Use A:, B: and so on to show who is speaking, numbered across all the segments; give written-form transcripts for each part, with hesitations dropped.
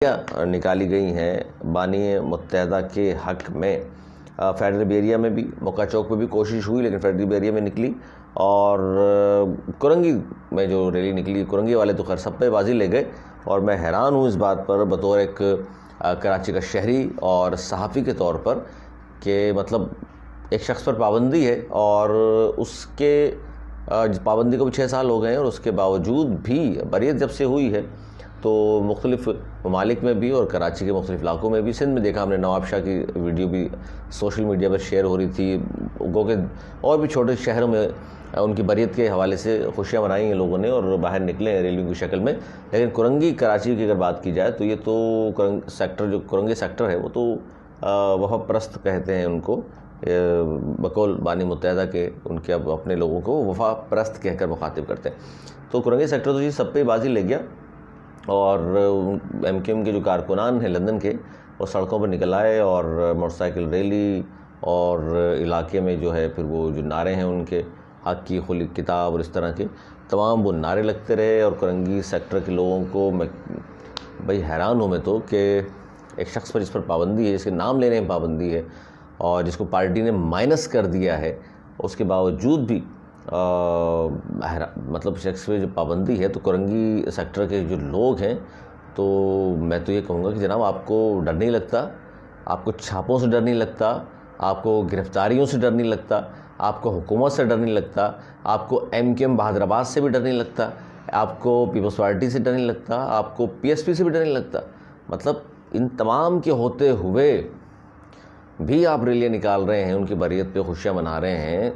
A: نکالی گئی ہیں بانی متحدہ کے حق میں. فیڈرل ایریا میں بھی موقع چوک پہ بھی کوشش ہوئی لیکن فیڈرل ایریا میں نکلی, اور کرنگی میں جو ریلی نکلی, کرنگی والے تو خیر سب پہ بازی لے گئے. اور میں حیران ہوں اس بات پر بطور ایک کراچی کا شہری اور صحافی کے طور پر کہ مطلب ایک شخص پر پابندی ہے اور اس کے پابندی کو بھی 6 سال ہو گئے ہیں, اور اس کے باوجود بھی بریت جب سے ہوئی ہے تو مختلف ممالک میں بھی اور کراچی کے مختلف علاقوں میں بھی, سندھ میں دیکھا ہم نے نواب شاہ کی ویڈیو بھی سوشل میڈیا پر شیئر ہو رہی تھی, گو کہ اور بھی چھوٹے شہروں میں ان کی بریت کے حوالے سے خوشیاں منائی ہیں لوگوں نے اور باہر نکلے ہیں ریلیوں کی شکل میں. لیکن کرنگی کراچی کی اگر بات کی جائے تو یہ تو کرنگی سیکٹر ہے, وہ تو وفا پرست کہتے ہیں ان کو, بقول بانی متحدہ کے ان کے اب اپنے لوگوں کو وفا پرست کہہ کر مخاطب کرتے ہیں. تو کرنگی سیکٹر تو یہ سب پہ بازی لے گیا, اور ایم کیو ایم کے جو کارکنان ہیں لندن کے وہ سڑکوں پر نکل آئے اور موٹر سائیکل ریلی اور علاقے میں جو ہے پھر وہ جو نعرے ہیں ان کے حق کی کھلی کتاب اور اس طرح کے تمام وہ نعرے لگتے رہے. اور کرنگی سیکٹر کے لوگوں کو میں بھائی حیران ہوں میں تو کہ ایک شخص پر جس پر پابندی ہے, جس کے نام لینے میں پابندی ہے اور جس کو پارٹی نے مائنس کر دیا ہے, اس کے باوجود بھی مطلب شخص پہ جو پابندی ہے. تو کرنگی سیکٹر کے جو لوگ ہیں تو میں تو یہ کہوں گا کہ جناب آپ کو ڈر نہیں لگتا, آپ کو چھاپوں سے ڈر نہیں لگتا, آپ کو گرفتاریوں سے ڈر نہیں لگتا, آپ کو حکومت سے ڈر نہیں لگتا, آپ کو ایم کیو ایم بہادر آباد سے بھی ڈر نہیں لگتا, آپ کو پیپلز پارٹی سے ڈر نہیں لگتا, آپ کو پی ایس پی سے بھی ڈر نہیں لگتا. مطلب ان تمام کے ہوتے ہوئے بھی آپ ریلیاں نکال رہے ہیں, ان کی بریت پہ خوشیاں منا رہے ہیں.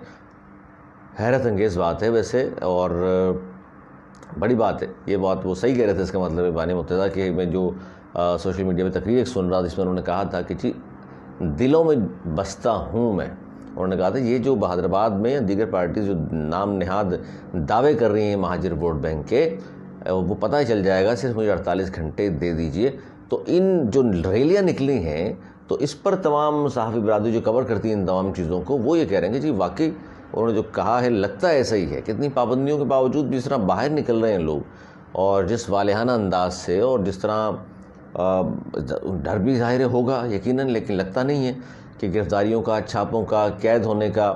A: حیرت انگیز بات ہے ویسے, اور بڑی بات ہے. یہ بات وہ صحیح کہہ رہے تھے, اس کا مطلب ہے بانی متحدہ کہ میں جو سوشل میڈیا پہ تقریر ایک سن رہا تھا جس میں انہوں نے کہا تھا کہ جی دلوں میں بستا ہوں میں. انہوں نے کہا تھا یہ جو بہادر آباد میں یا دیگر پارٹیز جو نام نہاد دعوے کر رہی ہیں مہاجر ووٹ بینک کے, وہ پتہ ہی چل جائے گا, صرف مجھے 48 گھنٹے دے دیجئے. تو ان جو ریلیاں نکلی ہیں تو اس پر تمام صحافی برادری جو کور کرتی ہیں ان تمام چیزوں کو, وہ یہ کہہ رہے ہیں کہ جی واقعی انہوں نے جو کہا ہے لگتا ہے ایسا ہی ہے. کتنی پابندیوں کے باوجود بھی اس طرح باہر نکل رہے ہیں لوگ, اور جس والہانہ انداز سے, اور جس طرح ڈر بھی ظاہر ہوگا یقیناً, لیکن لگتا نہیں ہے کہ گرفتاریوں کا, چھاپوں کا, قید ہونے کا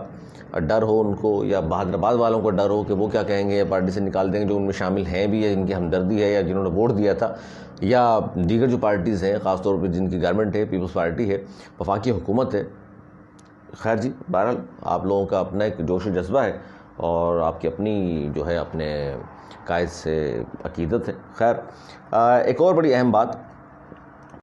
A: ڈر ہو ان کو, یا بہادر آباد والوں کو ڈر ہو کہ وہ کیا کہیں گے, یا پارٹی سے نکال دیں گے جو ان میں شامل ہیں بھی, یا جن کی ہمدردی ہے, یا جنہوں نے ووٹ دیا تھا, یا دیگر جو پارٹیز ہیں خاص طور پہ جن کی گورنمنٹ ہے, پیپلز پارٹی ہے, وفاقی حکومت ہے. خیر جی, بہرحال آپ لوگوں کا اپنا ایک جوش و جذبہ ہے اور آپ کی اپنی جو ہے اپنے قائد سے عقیدت ہے. خیر ایک اور بڑی اہم بات